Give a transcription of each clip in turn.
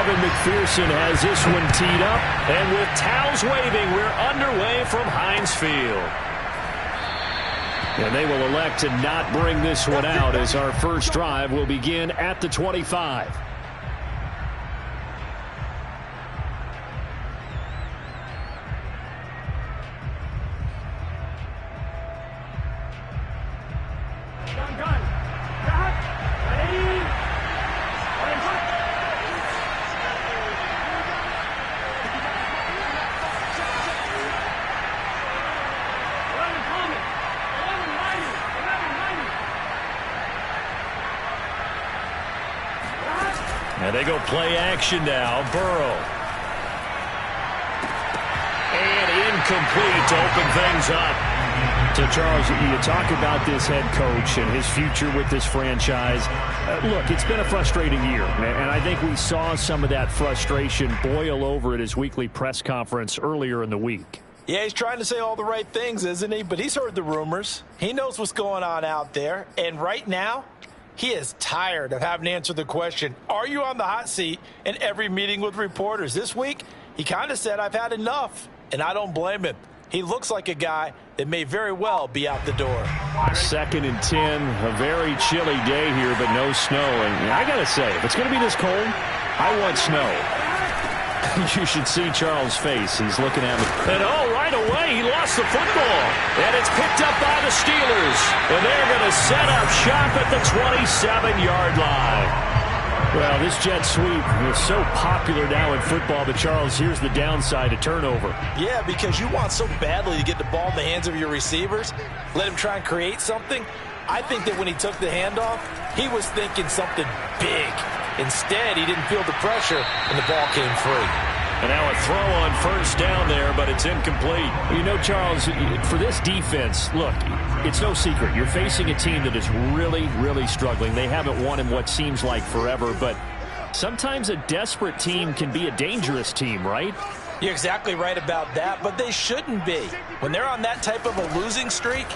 Evan McPherson has this one teed up. And with towels waving, we're underway from Heinz Field. And they will elect to not bring this one out as our first drive will begin at the 25. And they go play action now. Burrow. And incomplete to open things up. So, Charles, you talk about this head coach and his future with this franchise. Look, it's been a frustrating year, and I think we saw some of that frustration boil over at his weekly press conference earlier in the week. Yeah, he's trying to say all the right things, isn't he? But he's heard the rumors. He knows what's going on out there. And right now, he is tired of having to answer the question, are you on the hot seat, in every meeting with reporters. This week, he kind of said, I've had enough, and I don't blame him. He looks like a guy that may very well be out the door. 2nd and 10, a very chilly day here, but no snow. And I got to say, if it's going to be this cold, I want snow. You should see Charles' face. He's looking at me. And right away, he lost the football. And it's picked up by the Steelers. And they're going to set up shop at the 27-yard line. Well, this jet sweep is so popular now in football, but Charles, here's the downside, a turnover. Yeah, because you want so badly to get the ball in the hands of your receivers, let him try and create something. I think that when he took the handoff, he was thinking something big. Instead, he didn't feel the pressure, and the ball came free. And now a throw on first down there, but it's incomplete. You know, Charles, for this defense, look, it's no secret. You're facing a team that is really, really struggling. They haven't won in what seems like forever, but sometimes a desperate team can be a dangerous team, right? You're exactly right about that, but they shouldn't be. When they're on that type of a losing streak,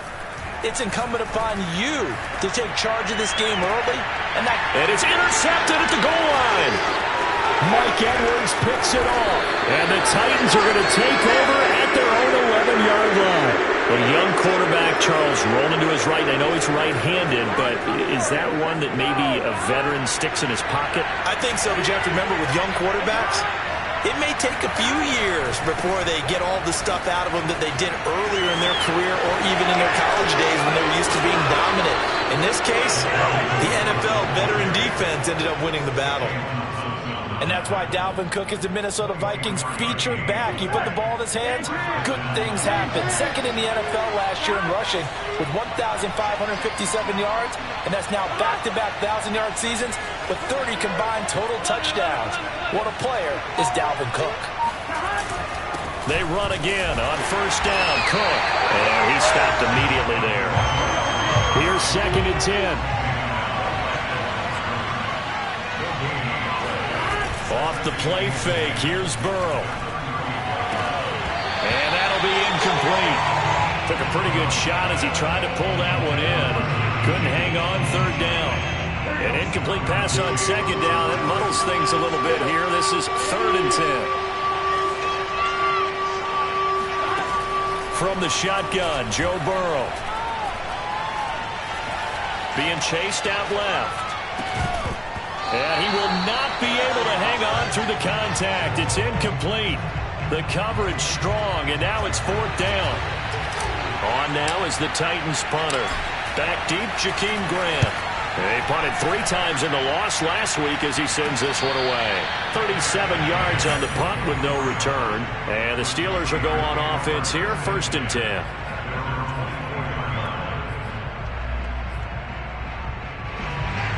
it's incumbent upon you to take charge of this game early. And it's intercepted at the goal line. Mike Edwards picks it off. And the Titans are going to take over at their own 11-yard line. A young quarterback, Charles, rolling to his right. I know he's right-handed, but is that one that maybe a veteran sticks in his pocket? I think so, but you have to remember with young quarterbacks, it may take a few years before they get all the stuff out of them that they did earlier in their career or even in their college days when they were used to being dominant. In this case, the NFL veteran defense ended up winning the battle. And that's why Dalvin Cook is the Minnesota Vikings featured back. You put the ball in his hands, good things happen. Second in the NFL last year in rushing with 1,557 yards, and that's now back-to-back 1,000-yard seasons with 30 combined total touchdowns. What a player is Dalvin Cook. They run again on first down. Cook. And he stopped immediately there. Here's 2nd and 10. Off the play fake. Here's Burrow. And that'll be incomplete. Took a pretty good shot as he tried to pull that one in. Couldn't hang on 3rd down. An incomplete pass on 2nd down. That muddles things a little bit here. This is 3rd and 10. From the shotgun, Joe Burrow. Being chased out left. And he will not be able to hang on through the contact. It's incomplete. The coverage strong, and now it's 4th down. On now is the Titans punter. Back deep, Jakeem Grant. They punted 3 times in the loss last week as he sends this one away. 37 yards on the punt with no return. And the Steelers will go on offense here, 1st and 10.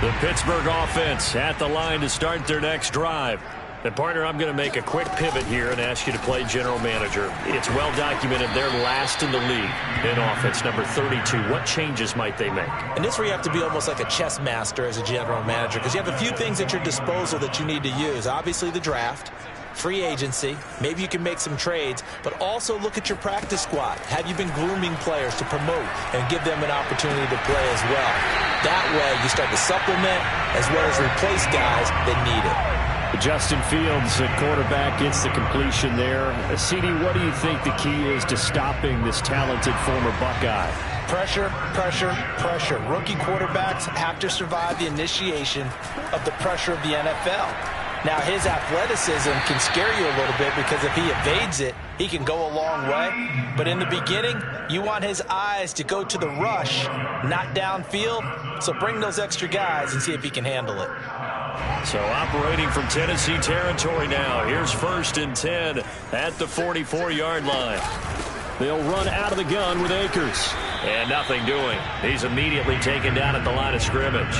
The Pittsburgh offense at the line to start their next drive. And, partner, I'm going to make a quick pivot here and ask you to play general manager. It's well documented they're last in the league in offense, number 32. What changes might they make? And this is where you have to be almost like a chess master as a general manager, because you have a few things at your disposal that you need to use. Obviously, the draft, free agency, maybe you can make some trades, but also look at your practice squad. Have you been grooming players to promote and give them an opportunity to play as well? That way, you start to supplement as well as replace guys that need it. Justin Fields at quarterback gets the completion there. CD, what do you think the key is to stopping this talented former Buckeye? Pressure, pressure, pressure. Rookie quarterbacks have to survive the initiation of the pressure of the NFL. Now, his athleticism can scare you a little bit because if he evades it, he can go a long way. But in the beginning, you want his eyes to go to the rush, not downfield. So bring those extra guys and see if he can handle it. So operating from Tennessee territory now. Here's 1st and 10 at the 44-yard line. They'll run out of the gun with Akers. And nothing doing. He's immediately taken down at the line of scrimmage.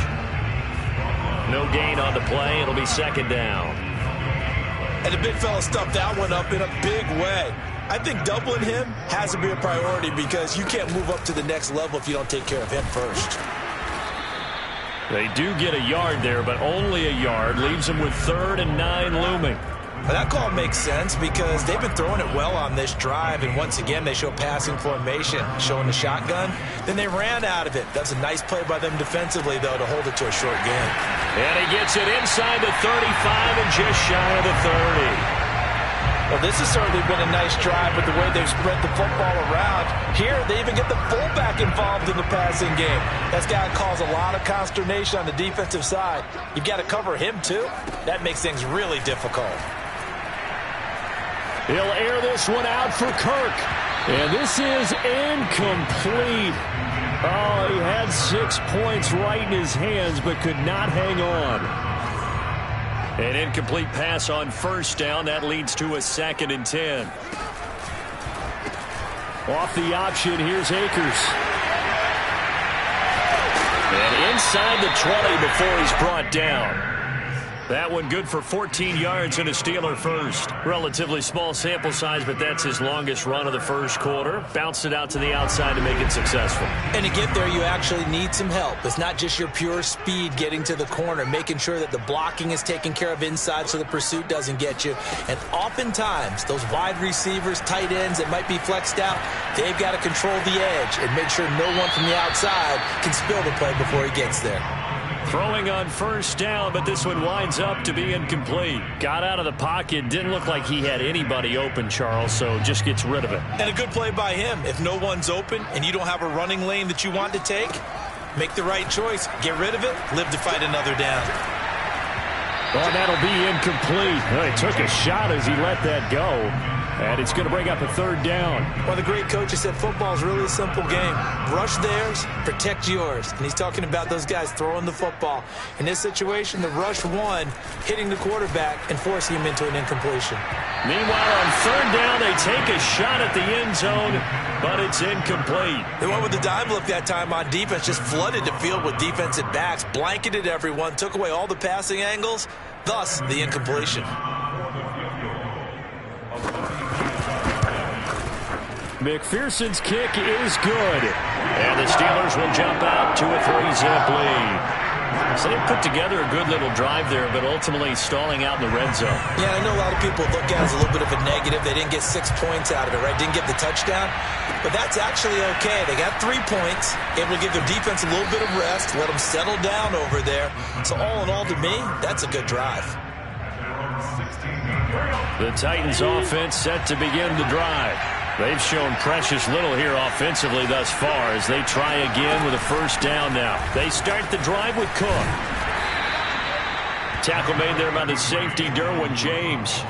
No gain on the play. It'll be 2nd down. And the big fella stuffed that one up in a big way. I think doubling him has to be a priority because you can't move up to the next level if you don't take care of him first. They do get a yard there, but only a yard. Leaves them with 3rd and 9 looming. Well, that call makes sense because they've been throwing it well on this drive, and once again they show passing formation, showing the shotgun. Then they ran out of it. That's a nice play by them defensively, though, to hold it to a short gain. And he gets it inside the 35 and just shy of the 30. Well, this has certainly been a nice drive with the way they've spread the football around. Here, they even get the fullback involved in the passing game. That's got to cause a lot of consternation on the defensive side. You've got to cover him, too. That makes things really difficult. He'll air this one out for Kirk. And this is incomplete. Oh, he had 6 points right in his hands, but could not hang on. An incomplete pass on 1st down. That leads to a 2nd and 10. Off the option, here's Akers. And inside the 20 before he's brought down. That one good for 14 yards and a Steeler first. Relatively small sample size, but that's his longest run of the first quarter. Bounced it out to the outside to make it successful. And to get there, you actually need some help. It's not just your pure speed getting to the corner, making sure that the blocking is taken care of inside so the pursuit doesn't get you. And oftentimes, those wide receivers, tight ends that might be flexed out, they've got to control the edge and make sure no one from the outside can spill the play before he gets there. Throwing on 1st down, but this one winds up to be incomplete. Got out of the pocket. Didn't look like he had anybody open, Charles, so just gets rid of it. And a good play by him. If no one's open and you don't have a running lane that you want to take, make the right choice. Get rid of it. Live to fight another down. Well, that'll be incomplete. Well, he took a shot as he let that go. And it's going to bring up a 3rd down. Well, the great coach said football is really a simple game. Rush theirs, protect yours. And he's talking about those guys throwing the football. In this situation, the rush one, hitting the quarterback and forcing him into an incompletion. Meanwhile, on 3rd down, they take a shot at the end zone, but it's incomplete. They went with the dime look that time on defense, just flooded the field with defensive backs, blanketed everyone, took away all the passing angles, thus the incompletion. McPherson's kick is good. And the Steelers will jump out to a 3-zip lead. So they put together a good little drive there, but ultimately stalling out in the red zone. Yeah, I know a lot of people look at it as a little bit of a negative. They didn't get 6 points out of it, right? Didn't get the touchdown. But that's actually okay. They got 3 points, able to give their defense a little bit of rest, let them settle down over there. So all in all, to me, that's a good drive. The Titans offense set to begin the drive. They've shown precious little here offensively thus far as they try again with a 1st down now. They start the drive with Cook. Tackle made there by the safety, Derwin James.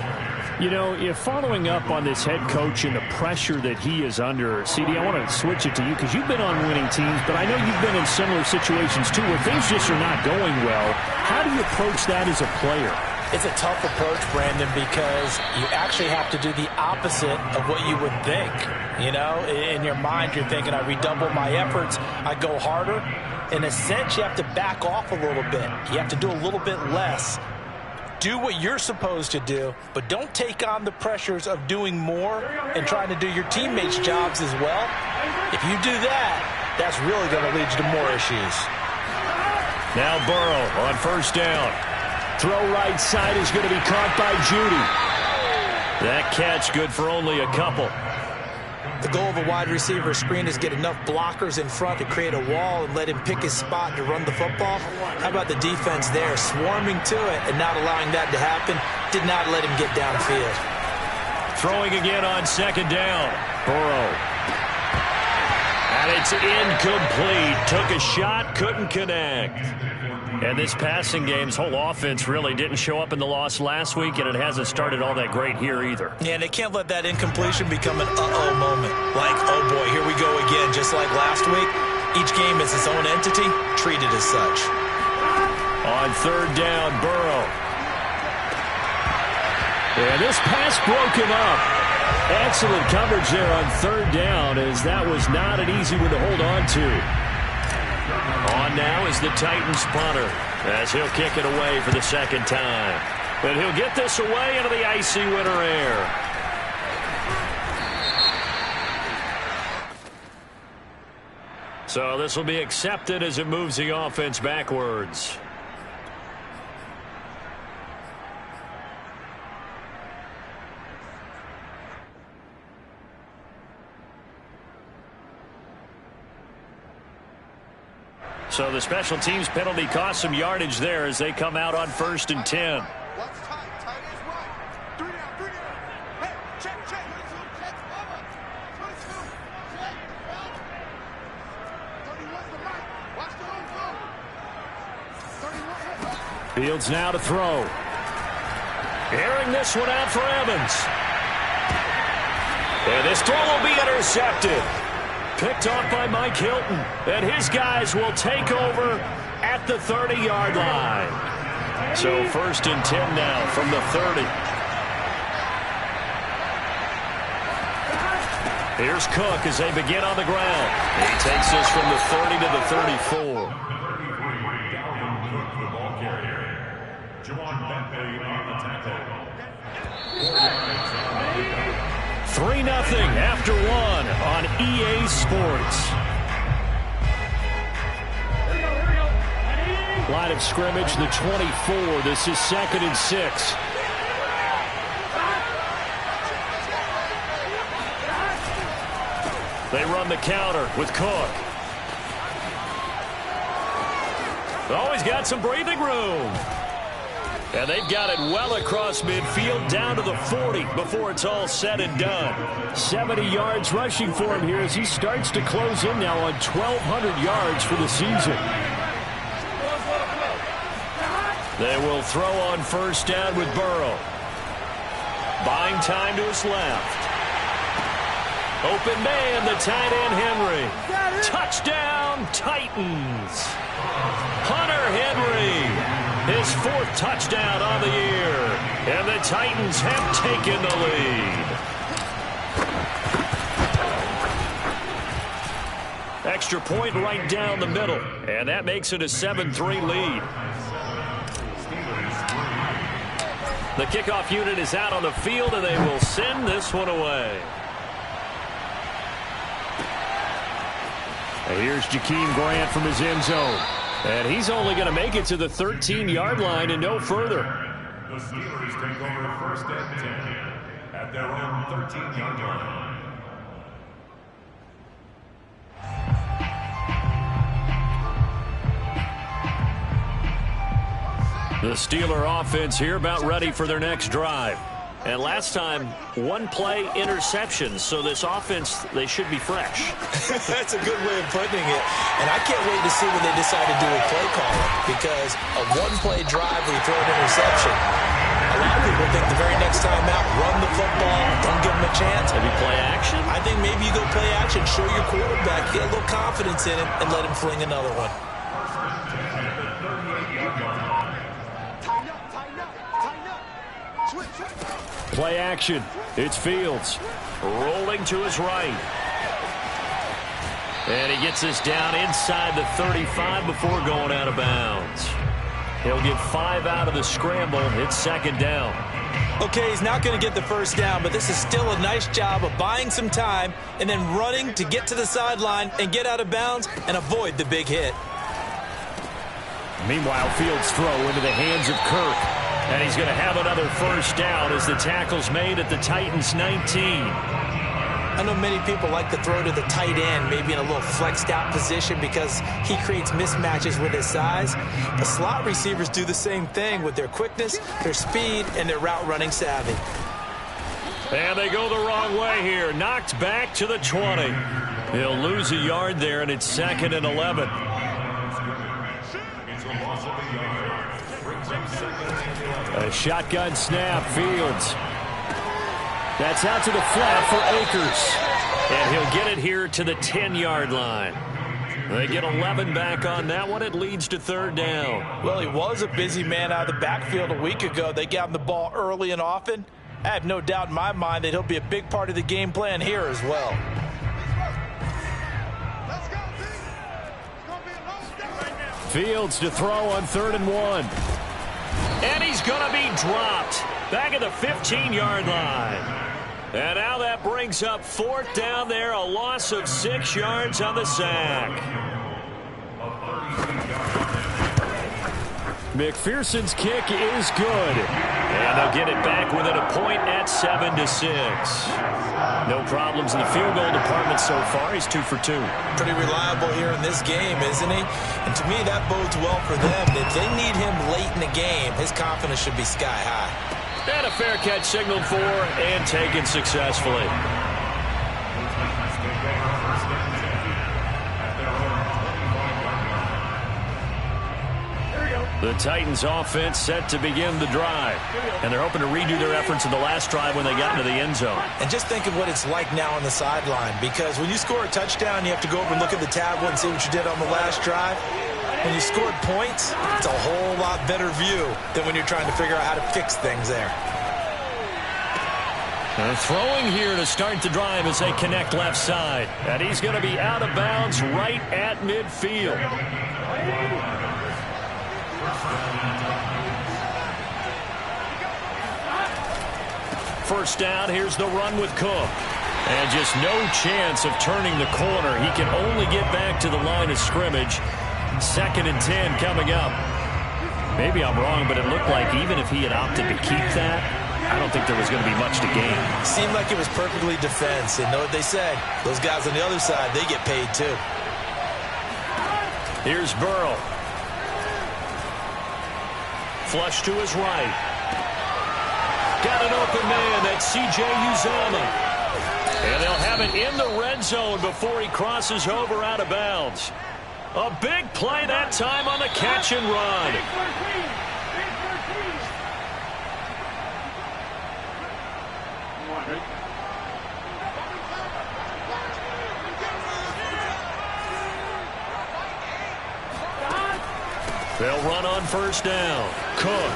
You know, if following up on this head coach and the pressure that he is under, CD, I want to switch it to you because you've been on winning teams, but I know you've been in similar situations too where things just are not going well. How do you approach that as a player? It's a tough approach, Brandon, because you actually have to do the opposite of what you would think. You know, in your mind, you're thinking, I redouble my efforts, I go harder. In a sense, you have to back off a little bit. You have to do a little bit less. Do what you're supposed to do, but don't take on the pressures of doing more and trying to do your teammates' jobs as well. If you do that, that's really going to lead you to more issues. Now Burrow on 1st down. Throw right side is going to be caught by Judy. That catch good for only a couple. The goal of a wide receiver screen is get enough blockers in front to create a wall and let him pick his spot to run the football. How about the defense there, swarming to it and not allowing that to happen? Did not let him get downfield. Throwing again on second down. Burrow. And it's incomplete. Took a shot, couldn't connect. And this passing game's whole offense really didn't show up in the loss last week, and it hasn't started all that great here either. Yeah, and they can't let that incompletion become an uh-oh moment. Like, oh boy, here we go again. Just like last week, each game is its own entity, treated as such. On third down, Burrow. And this pass broken up. Excellent coverage there on third down, as that was not an easy one to hold on to. On now is the Titans punter, as he'll kick it away for the second time. But he'll get this away into the icy winter air. So this will be accepted as it moves the offense backwards. So the special teams penalty cost some yardage there as they come out on 1st and 10. Fields now to throw. Airing this one out for Evans. And this throw will be intercepted. Picked off by Mike Hilton. And his guys will take over at the 30-yard line. So 1st and 10 now from the 30. Here's Cook as they begin on the ground. He takes this from the 30 to the 34. 3-0 after one on EA Sports. Line of scrimmage, the 24. This is 2nd and 6. They run the counter with Cook. Always got some breathing room. And they've got it well across midfield down to the 40 before it's all said and done. 70 yards rushing for him here as he starts to close in now on 1,200 yards for the season. They will throw on 1st down with Burrow. Buying time to his left. Open man, the tight end Henry. Touchdown, Titans. Hunter Henry. His 4th touchdown on the year. And the Titans have taken the lead. Extra point right down the middle. And that makes it a 7-3 lead. The kickoff unit is out on the field, and they will send this one away. And here's Jakeem Grant from his end zone. And he's only going to make it to the 13-yard line and no further. The Steelers take over 1st and 10 at their own 13-yard line. The Steeler offense here about ready for their next drive. And last time, 1-play interceptions, so this offense, they should be fresh. That's a good way of putting it. And I can't wait to see what they decide to do with play calling, because a 1-play drive where you throw an interception, a lot of people think the very next time out, run the football, don't give them a chance. Maybe play action? I think maybe you go play action, show your quarterback, get a little confidence in him, and let him fling another one. Play action. It's Fields. Rolling to his right. And he gets this down inside the 35 before going out of bounds. He'll get 5 out of the scramble. It's 2nd down. Okay, he's not going to get the 1st down, but this is still a nice job of buying some time and then running to get to the sideline and get out of bounds and avoid the big hit. Meanwhile, Fields' throw into the hands of Kirk. And he's going to have another 1st down as the tackle's made at the Titans' 19. I know many people like to throw to the tight end, maybe in a little flexed out position because he creates mismatches with his size. But slot receivers do the same thing with their quickness, their speed, and their route running savvy. And they go the wrong way here. Knocked back to the 20. He'll lose a yard there, and it's 2nd and 11. A shotgun snap, Fields. That's out to the flat for Akers. And he'll get it here to the 10-yard line. They get 11 back on that one. It leads to 3rd down. Well, he was a busy man out of the backfield a week ago. They got him the ball early and often. I have no doubt in my mind that he'll be a big part of the game plan here as well. Fields to throw on 3rd and 1. And he's going to be dropped back at the 15-yard line. And now that brings up 4th down there, a loss of 6 yards on the sack. McPherson's kick is good. And they'll get it back within a point at 7-6. No problems in the field goal department so far. He's 2 for 2. Pretty reliable here in this game, isn't he? And to me, that bodes well for them. If they need him late in the game, his confidence should be sky high. And a fair catch signaled for and taken successfully. The Titans offense set to begin the drive. And they're hoping to redo their efforts in the last drive when they got into the end zone. And just think of what it's like now on the sideline. Because when you score a touchdown, you have to go over and look at the tablet and see what you did on the last drive. When you scored points, it's a whole lot better view than when you're trying to figure out how to fix things there. And throwing here to start the drive as they connect left side. And he's going to be out of bounds right at midfield. First down, here's the run with Cook. And just no chance of turning the corner. He can only get back to the line of scrimmage. 2nd and 10 coming up. Maybe I'm wrong, but it looked like even if he had opted to keep that, I don't think there was going to be much to gain. Seemed like it was perfectly defense. And know what they said? Those guys on the other side, they get paid too. Here's Burrow. Flush to his right. Got an open man. That's C.J. Uzomah. And they'll have it in the red zone before he crosses over out of bounds. A big play that time on the catch and run. They'll run on first down. Cook.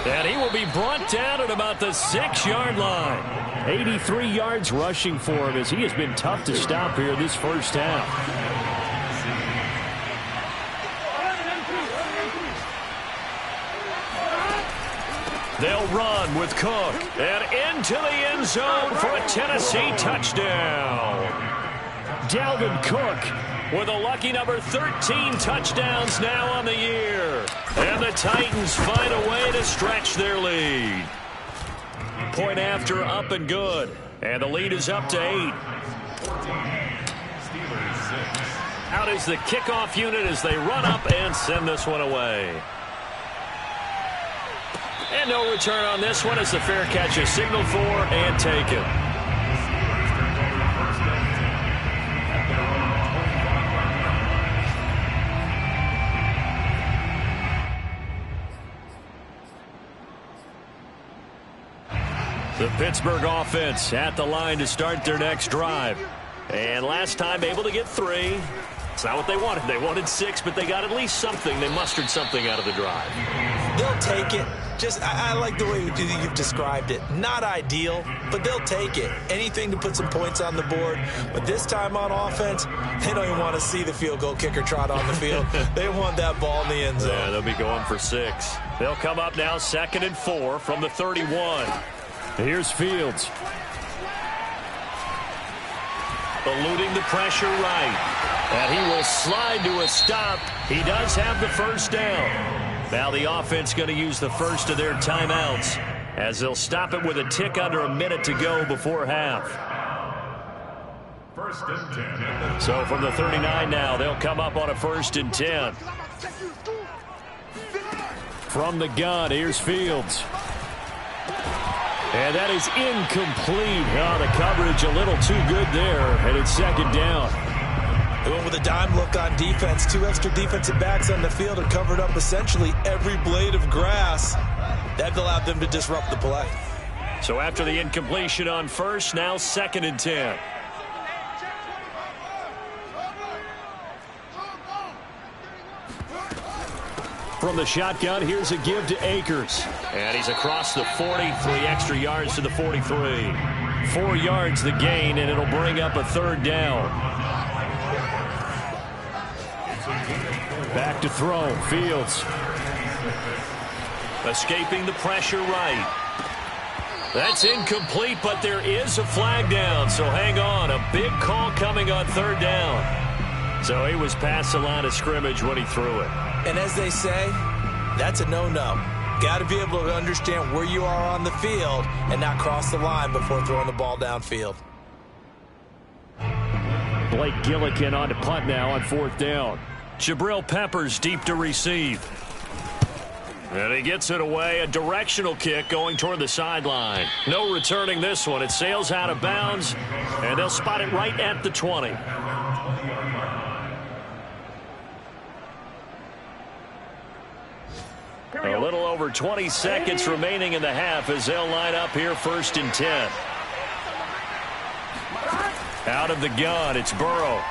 And he will be brought down at about the 6-yard line. 83 yards rushing for him as he has been tough to stop here this first half. They'll run with Cook. And into the end zone for a Tennessee touchdown. Dalvin Cook with a lucky number 13 touchdowns now on the year. And the Titans find a way to stretch their lead. Point after up and good. And the lead is up to 8. Out is the kickoff unit as they run up and send this one away. And no return on this one as the fair catch is signaled for and taken. The Pittsburgh offense at the line to start their next drive. And last time able to get 3. It's not what they wanted. They wanted 6, but they got at least something. They mustered something out of the drive. They'll take it. I like the way you've described it. Not ideal, but they'll take it. Anything to put some points on the board. But this time on offense, they don't even want to see the field goal kicker trot on the field. They want that ball in the end zone. Yeah, they'll be going for 6. They'll come up now 2nd and 4 from the 31. Here's Fields. Eluding the pressure right. And he will slide to a stop. He does have the first down. Now the offense going to use the first of their timeouts as they'll stop it with a tick under a minute to go before half. First and 10. So from the 39 now, they'll come up on a 1st and 10. From the gun, here's Fields. And that is incomplete. Oh, the coverage a little too good there, and it's 2nd down. They went with a dime look on defense. 2 extra defensive backs on the field and covered up essentially every blade of grass. That allowed them to disrupt the play. So after the incompletion on 1st, now 2nd and 10. From the shotgun, here's a give to Akers. And he's across the 40, 3 extra yards to the 43. 4 yards the gain, and it'll bring up a 3rd down. Back to throw, Fields. Escaping the pressure right. That's incomplete, but there is a flag down, so hang on. A big call coming on 3rd down. So he was past the line of scrimmage when he threw it. And as they say, that's a no-no. Got to be able to understand where you are on the field and not cross the line before throwing the ball downfield. Blake Gillikin on to punt now on 4th down. Jabril Peppers deep to receive. And he gets it away. A directional kick going toward the sideline. No returning this one. It sails out of bounds, and they'll spot it right at the 20. A little over 20 seconds remaining in the half as they'll line up here 1st and 10. Out of the gun, it's Burrow.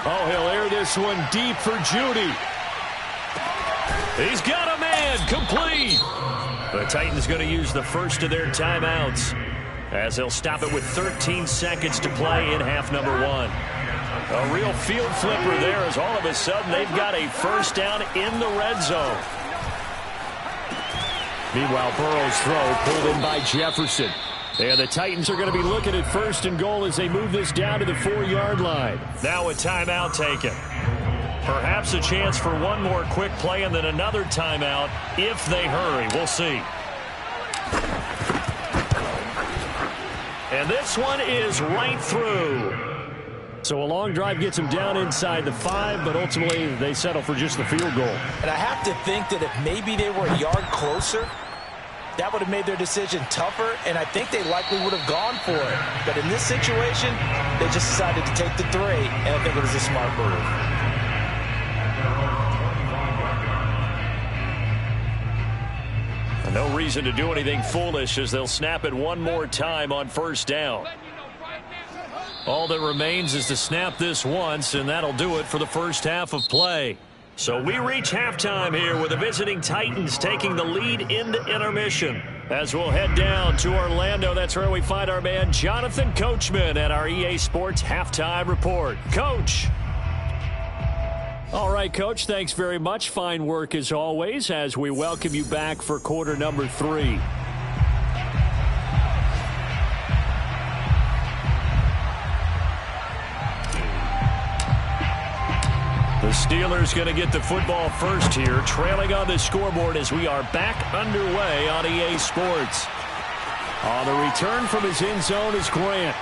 Oh, he'll air this one deep for Judy. He's got a man, complete. The Titans going to use the first of their timeouts as they'll stop it with 13 seconds to play in half number 1. A real field flipper there as all of a sudden they've got a 1st down in the red zone. Meanwhile, Burrow's throw pulled in by Jefferson. And the Titans are going to be looking at 1st and goal as they move this down to the 4-yard line. Now a timeout taken. Perhaps a chance for one more quick play and then another timeout if they hurry. We'll see. And this one is right through. So a long drive gets them down inside the 5, but ultimately they settle for just the field goal. And I have to think that if maybe they were a yard closer, that would have made their decision tougher, and I think they likely would have gone for it. But in this situation, they just decided to take the 3, and I think it was a smart move. No reason to do anything foolish as they'll snap it one more time on 1st down. All that remains is to snap this once, and that'll do it for the first half of play. So we reach halftime here with the visiting Titans taking the lead into intermission. As we'll head down to Orlando, that's where we find our man Jonathan Coachman at our EA Sports Halftime Report. Coach. All right, Coach, thanks very much. Fine work as always as we welcome you back for quarter number 3. The Steelers going to get the football first here, trailing on the scoreboard as we are back underway on EA Sports. On the return from his end zone is Grant.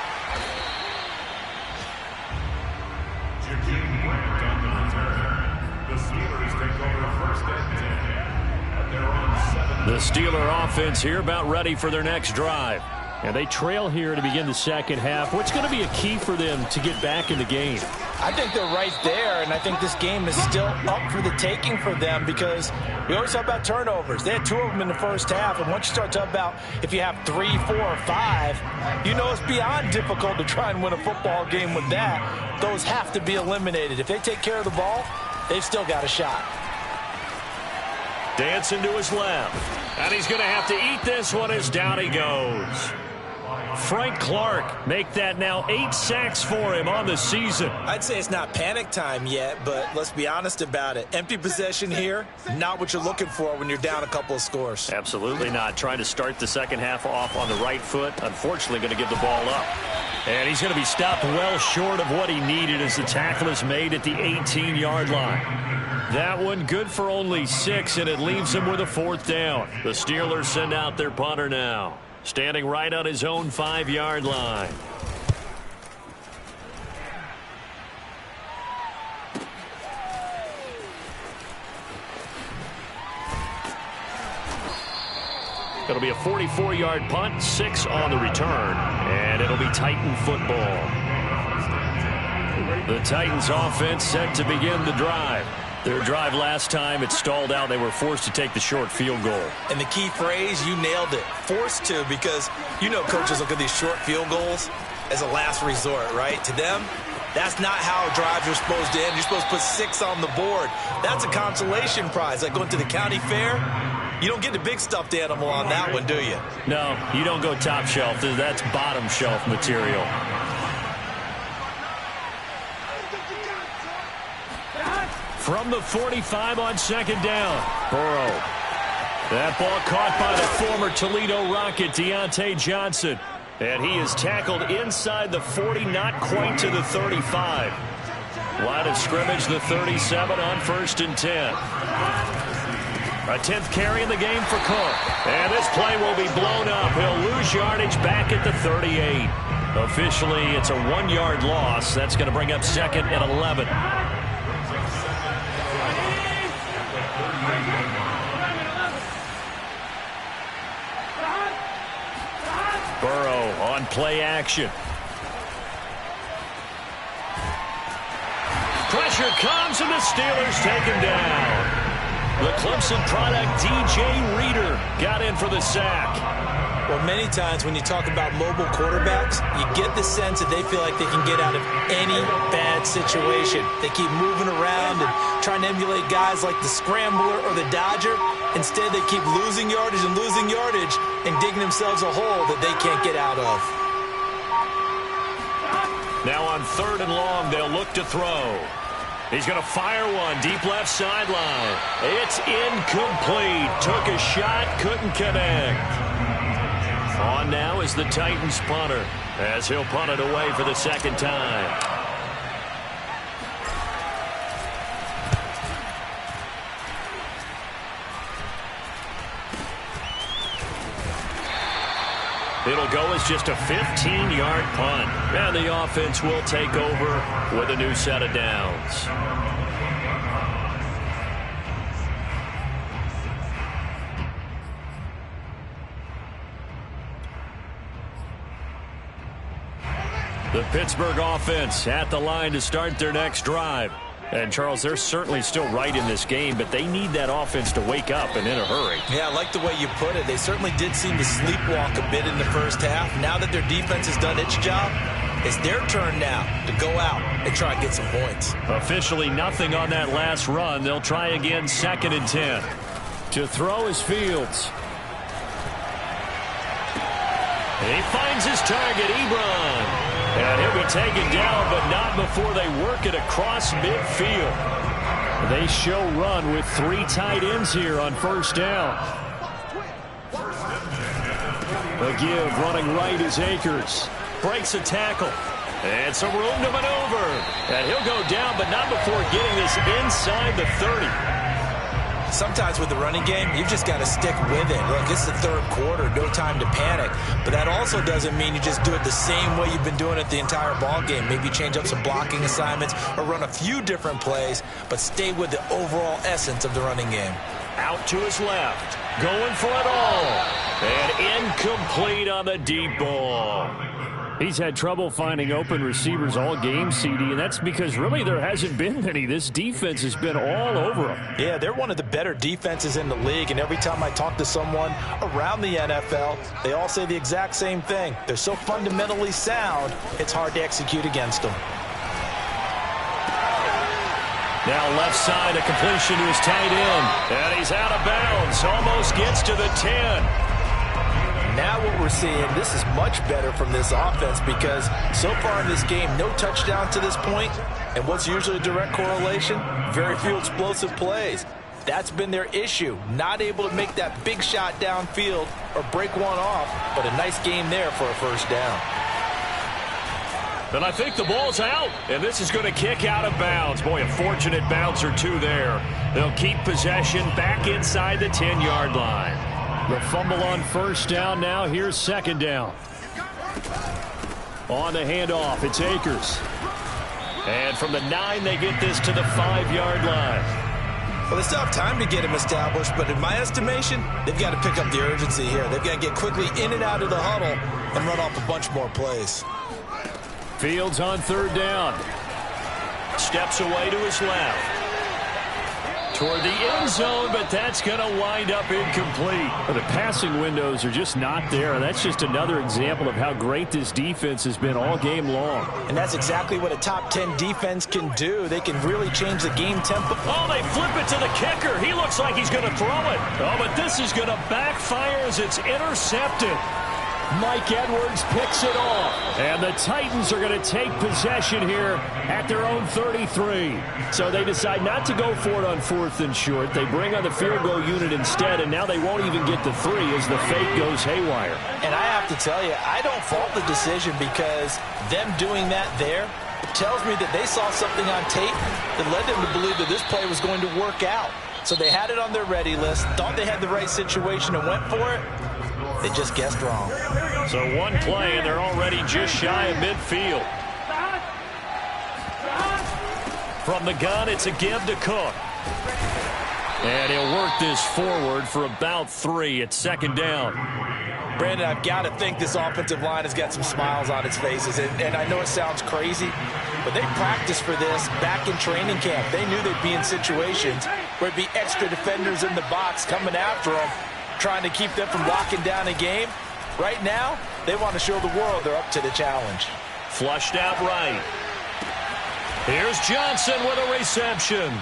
The Steeler offense here about ready for their next drive. And they trail here to begin the second half. What's going to be a key for them to get back in the game? I think they're right there, and I think this game is still up for the taking for them because we always talk about turnovers. They had 2 of them in the first half, and once you start talking about if you have 3, 4, or 5, you know it's beyond difficult to try and win a football game with that. Those have to be eliminated. If they take care of the ball, they've still got a shot. Dancing to his left, and he's going to have to eat this one as down he goes. Frank Clark make that now 8 sacks for him on the season. I'd say it's not panic time yet, but let's be honest about it. Empty possession here, not what you're looking for when you're down a couple of scores. Absolutely not. Trying to start the second half off on the right foot. Unfortunately going to give the ball up. And he's going to be stopped well short of what he needed as the tackle is made at the 18-yard line. That one good for only 6, and it leaves him with a 4th down. The Steelers send out their punter now, standing right on his own 5-yard line. It'll be a 44-yard punt, 6 on the return, and it'll be Titan football. The Titans offense set to begin the drive. Their drive last time, it stalled out. They were forced to take the short field goal. And the key phrase, you nailed it, forced to, because you know coaches look at these short field goals as a last resort, right? To them, that's not how drives are supposed to end. You're supposed to put 6 on the board. That's a consolation prize, like going to the county fair. You don't get the big stuffed animal on that one, do you? No, you don't go top shelf. That's bottom shelf material. From the 45 on second down, Burrow. That ball caught by the former Toledo Rocket, Deontay Johnson. And he is tackled inside the 40, not quite to the 35. Line of scrimmage, the 37 on 1st and 10. A 10th carry in the game for Cook. And this play will be blown up. He'll lose yardage back at the 38. Officially, it's a 1-yard loss. That's going to bring up 2nd and 11. Burrow on play action. Pressure comes, and the Steelers take him down. The Clemson product, DJ Reader, got in for the sack. Well, many times when you talk about mobile quarterbacks, you get the sense that they feel like they can get out of any bad situation. They keep moving around and trying to emulate guys like the Scrambler or the Dodger. Instead, they keep losing yardage and digging themselves a hole that they can't get out of. Now on 3rd and long, they'll look to throw. He's going to fire one deep left sideline. It's incomplete. Took a shot, couldn't connect. On now is the Titans punter, as he'll punt it away for the 2nd time. It'll go as just a 15-yard punt. And the offense will take over with a new set of downs. The Pittsburgh offense at the line to start their next drive. And, Charles, they're certainly still right in this game, but they need that offense to wake up and in a hurry. Yeah, I like the way you put it. They certainly did seem to sleepwalk a bit in the first half. Now that their defense has done its job, it's their turn now to go out and try and get some points. Officially nothing on that last run. They'll try again, 2nd and 10. To throw is Fields. He finds his target, Ebron. And he'll be taken down, but not before they work it across midfield. They show run with 3 tight ends here on 1st down. A give running right is Akers. Breaks a tackle. And some room to maneuver. And he'll go down, but not before getting this inside the 30. Sometimes with the running game, you've just got to stick with it. Look, it's the 3rd quarter, no time to panic. But that also doesn't mean you just do it the same way you've been doing it the entire ball game. Maybe change up some blocking assignments or run a few different plays, but stay with the overall essence of the running game. Out to his left, going for it all. And incomplete on the deep ball. He's had trouble finding open receivers all game, CD, and that's because really there hasn't been many. This defense has been all over him. Yeah, they're one of the better defenses in the league, and every time I talk to someone around the NFL, they all say the exact same thing. They're so fundamentally sound, it's hard to execute against them. Now left side, a completion to his tight end, and he's out of bounds, almost gets to the 10. Now what we're seeing, this is much better from this offense because so far in this game, no touchdown to this point, and what's usually a direct correlation? Very few explosive plays. That's been their issue, not able to make that big shot downfield or break one off, but a nice game there for a 1st down. But I think the ball's out, and this is going to kick out of bounds. Boy, a fortunate bounce or two there. They'll keep possession back inside the 10-yard line. The fumble on 1st down now. Here's 2nd down. On the handoff, it's Akers. And from the 9, they get this to the 5-yard line. Well, they still have time to get him established, but in my estimation, they've got to pick up the urgency here. They've got to get quickly in and out of the huddle and run off a bunch more plays. Fields on third down. Steps away to his left. Toward the end zone, but that's going to wind up incomplete. But the passing windows are just not there. That's just another example of how great this defense has been all game long. And that's exactly what a top 10 defense can do. They can really change the game tempo. Oh, they flip it to the kicker. He looks like he's going to throw it. Oh, but this is going to backfire as it's intercepted. Mike Edwards picks it off. And the Titans are going to take possession here at their own 33. So they decide not to go for it on 4th and short. They bring on the field goal unit instead, and now they won't even get the 3 as the fake goes haywire. And I have to tell you, I don't fault the decision because them doing that there tells me that they saw something on tape that led them to believe that this play was going to work out. So they had it on their ready list, thought they had the right situation and went for it. They just guessed wrong. So one play, and they're already just shy of midfield. From the gun, it's a give to Cook. And he'll work this forward for about 3 at second down. Brandon, I've got to think this offensive line has got some smiles on its faces. And I know it sounds crazy, but they practiced for this back in training camp. They knew they'd be in situations where it'd be extra defenders in the box coming after them, trying to keep them from locking down a game. Right now, they want to show the world they're up to the challenge. Flushed out right. Here's Johnson with a reception.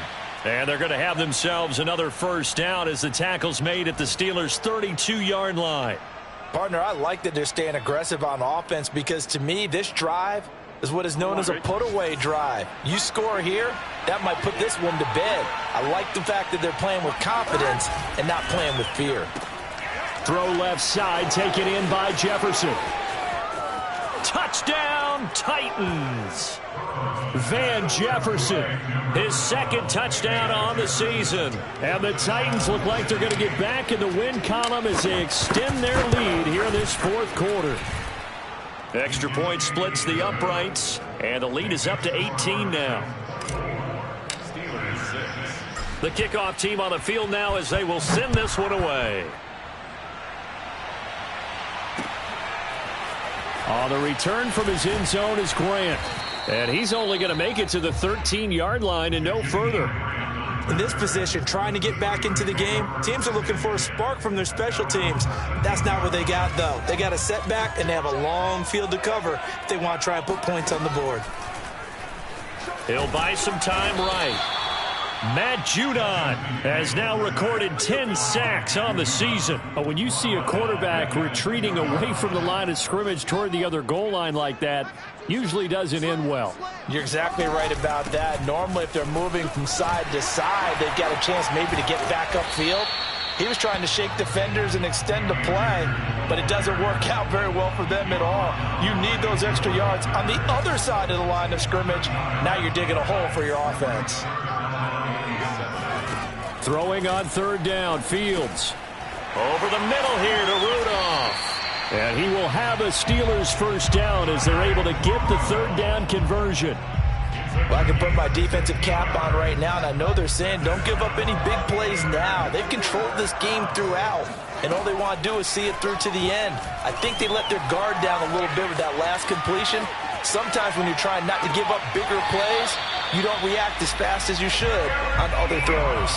And they're going to have themselves another first down as the tackle's made at the Steelers' 32-yard line. Partner, I like that they're staying aggressive on offense because to me, this drive is what is known as a put-away drive. You score here, that might put this one to bed. I like the fact that they're playing with confidence and not playing with fear. Throw left side, taken in by Jefferson. Touchdown, Titans. Van Jefferson. His second touchdown on the season. And the Titans look like they're going to get back in the win column as they extend their lead here in this 4th quarter. Extra point splits the uprights, and the lead is up to 18 now. The kickoff team on the field now as they will send this one away. On the return from his end zone is Grant. And he's only going to make it to the 13-yard line and no further. In this position, trying to get back into the game, teams are looking for a spark from their special teams. That's not what they got, though. They got a setback, and they have a long field to cover if they want to try and put points on the board. He'll buy some time right. Matt Judon has now recorded 10 sacks on the season. But when you see a quarterback retreating away from the line of scrimmage toward the other goal line like that, usually doesn't end well. You're exactly right about that. Normally, if they're moving from side to side, they've got a chance maybe to get back upfield. He was trying to shake defenders and extend the play, but it doesn't work out very well for them at all. You need those extra yards on the other side of the line of scrimmage. Now you're digging a hole for your offense. Throwing on third down, Fields. Over the middle here to Rudolph. And he will have a Steelers first down as they're able to get the third down conversion. Well, I can put my defensive cap on right now, and I know they're saying don't give up any big plays now. They've controlled this game throughout, and all they want to do is see it through to the end. I think they let their guard down a little bit with that last completion. Sometimes when you're trying not to give up bigger plays, you don't react as fast as you should on other throws.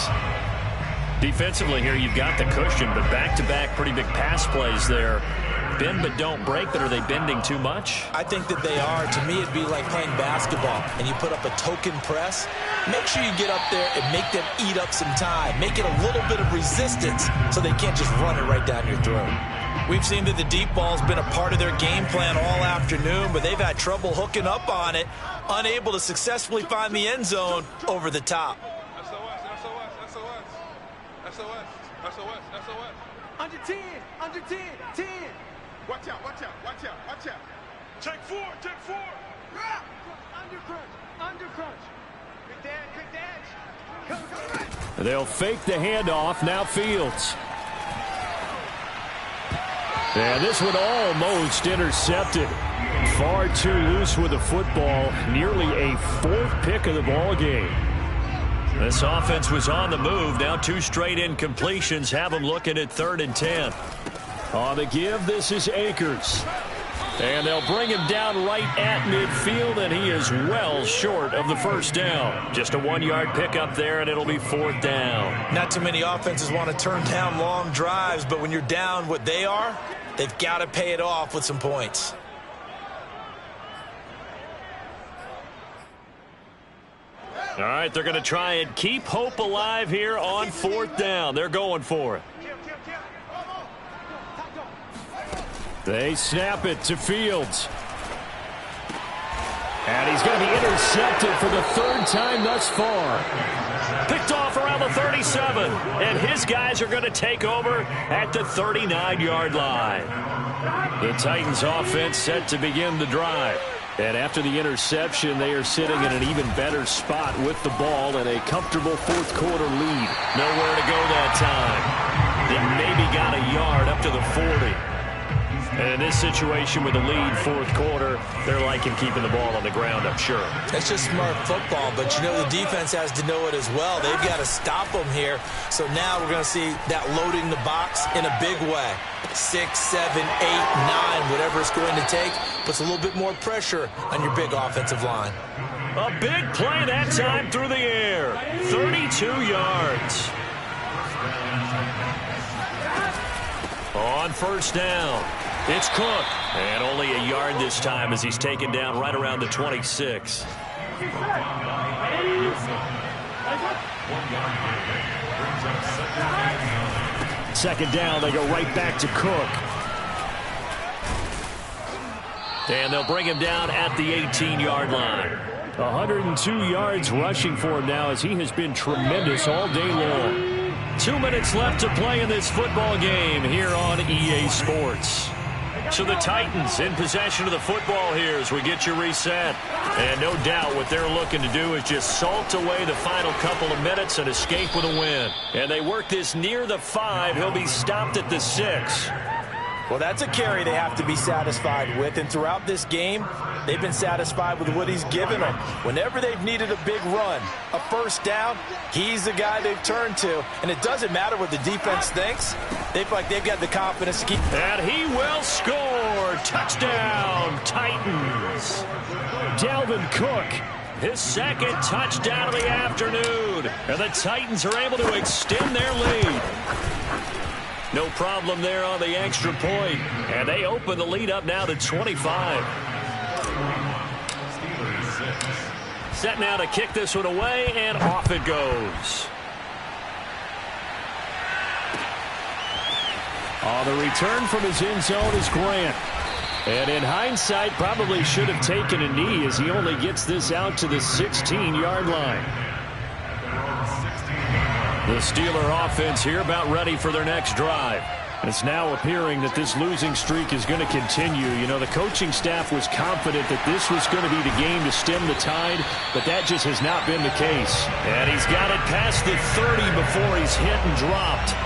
Defensively here, you've got the cushion, but back-to-back pretty big pass plays there. Bend but don't break, but are they bending too much? I think that they are. To me, it'd be like playing basketball, and you put up a token press. Make sure you get up there and make them eat up some time. Make it a little bit of resistance so they can't just run it right down your throat. We've seen that the deep ball's been a part of their game plan all afternoon, but they've had trouble hooking up on it, unable to successfully find the end zone over the top. Under 10, under 10, 10. Watch out, watch out, watch out, watch out. Take 4, take 4. Under crunch. Big dash. They'll fake the handoff, now Fields. And this one almost intercepted. Far too loose with the football. Nearly a 4th pick of the ball game. This offense was on the move. Now 2 straight incompletions have them looking at 3rd and 10. On the give, this is Akers. And they'll bring him down right at midfield, and he is well short of the first down. Just a 1-yard pickup there, and it'll be 4th down. Not too many offenses want to turn down long drives, but when you're down what they are, they've got to pay it off with some points. All right, they're going to try and keep hope alive here on 4th down. They're going for it. They snap it to Fields. And he's going to be intercepted for the 3rd time thus far. Picked off around the 37. And his guys are going to take over at the 39-yard line. The Titans offense set to begin the drive. And after the interception, they are sitting in an even better spot with the ball and a comfortable 4th quarter lead. Nowhere to go that time. They maybe got a yard up to the 40. And in this situation with the lead 4th quarter, they're liking keeping the ball on the ground, I'm sure. That's just smart football, but you know the defense has to know it as well. They've got to stop them here. So now we're going to see that loading the box in a big way. 6, 7, 8, 9, whatever it's going to take, puts a little bit more pressure on your big offensive line. A big play that time through the air. 32 yards. On 1st down, it's Cook. And only a yard this time as he's taken down right around the 26. Second down, they go right back to Cook. And they'll bring him down at the 18-yard line. 102 yards rushing for him now as he has been tremendous all day long. 2 minutes left to play in this football game here on EA Sports. So the Titans in possession of the football here as we get you reset. And no doubt what they're looking to do is just salt away the final couple of minutes and escape with a win. And they work this near the 5. He'll be stopped at the 6. Well, that's a carry they have to be satisfied with. And throughout this game, they've been satisfied with what he's given them. Whenever they've needed a big run, a 1st down, he's the guy they've turned to. And it doesn't matter what the defense thinks. They feel like they've got the confidence to keep. And he will score. Touchdown, Titans. Dalvin Cook. His 2nd touchdown of the afternoon. And the Titans are able to extend their lead. No problem there on the extra point. And they open the lead up now to 25. Set now to kick this one away, and off it goes. On the return from his end zone is Grant. And in hindsight, probably should have taken a knee as he only gets this out to the 16-yard line. The Steeler offense here about ready for their next drive. It's now appearing that this losing streak is going to continue. You know, the coaching staff was confident that this was going to be the game to stem the tide, but that just has not been the case. And he's got it past the 30 before he's hit and dropped.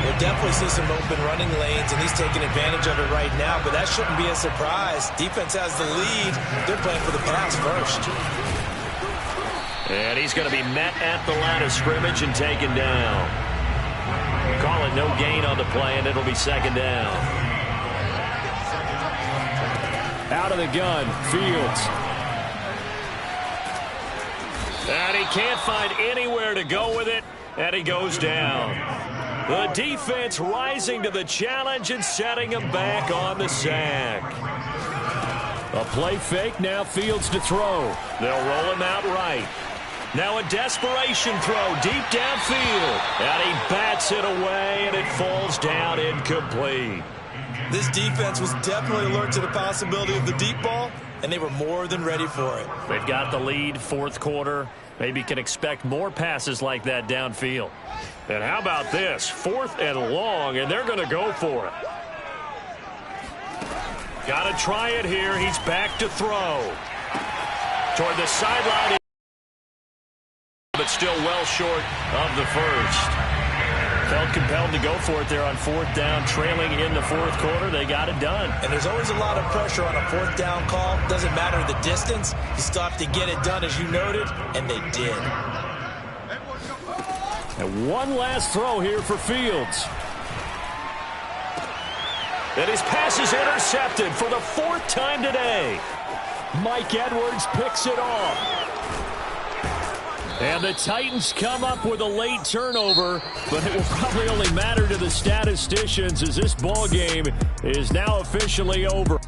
We'll definitely see some open running lanes, and he's taking advantage of it right now, but that shouldn't be a surprise. Defense has the lead. They're playing for the pass first. And he's going to be met at the line of scrimmage and taken down. Call it no gain on the play, and it'll be 2nd down. Out of the gun, Fields. And he can't find anywhere to go with it, and he goes down. The defense rising to the challenge and setting him back on the sack. A play fake, now Fields to throw. They'll roll him out right. Now a desperation throw deep downfield. And he bats it away, and it falls down incomplete. This defense was definitely alert to the possibility of the deep ball, and they were more than ready for it. They've got the lead, 4th quarter. Maybe can expect more passes like that downfield. And how about this? 4th and long, and they're going to go for it. Got to try it here. He's back to throw. Toward the sideline, but still well short of the first. Felt compelled to go for it there on 4th down, trailing in the 4th quarter. They got it done. And there's always a lot of pressure on a 4th down call. Doesn't matter the distance. You still have to get it done, as you noted, and they did. And one last throw here for Fields. And his pass is intercepted for the 4th time today. Mike Edwards picks it off. And the Titans come up with a late turnover, but it will probably only matter to the statisticians as this ball game is now officially over.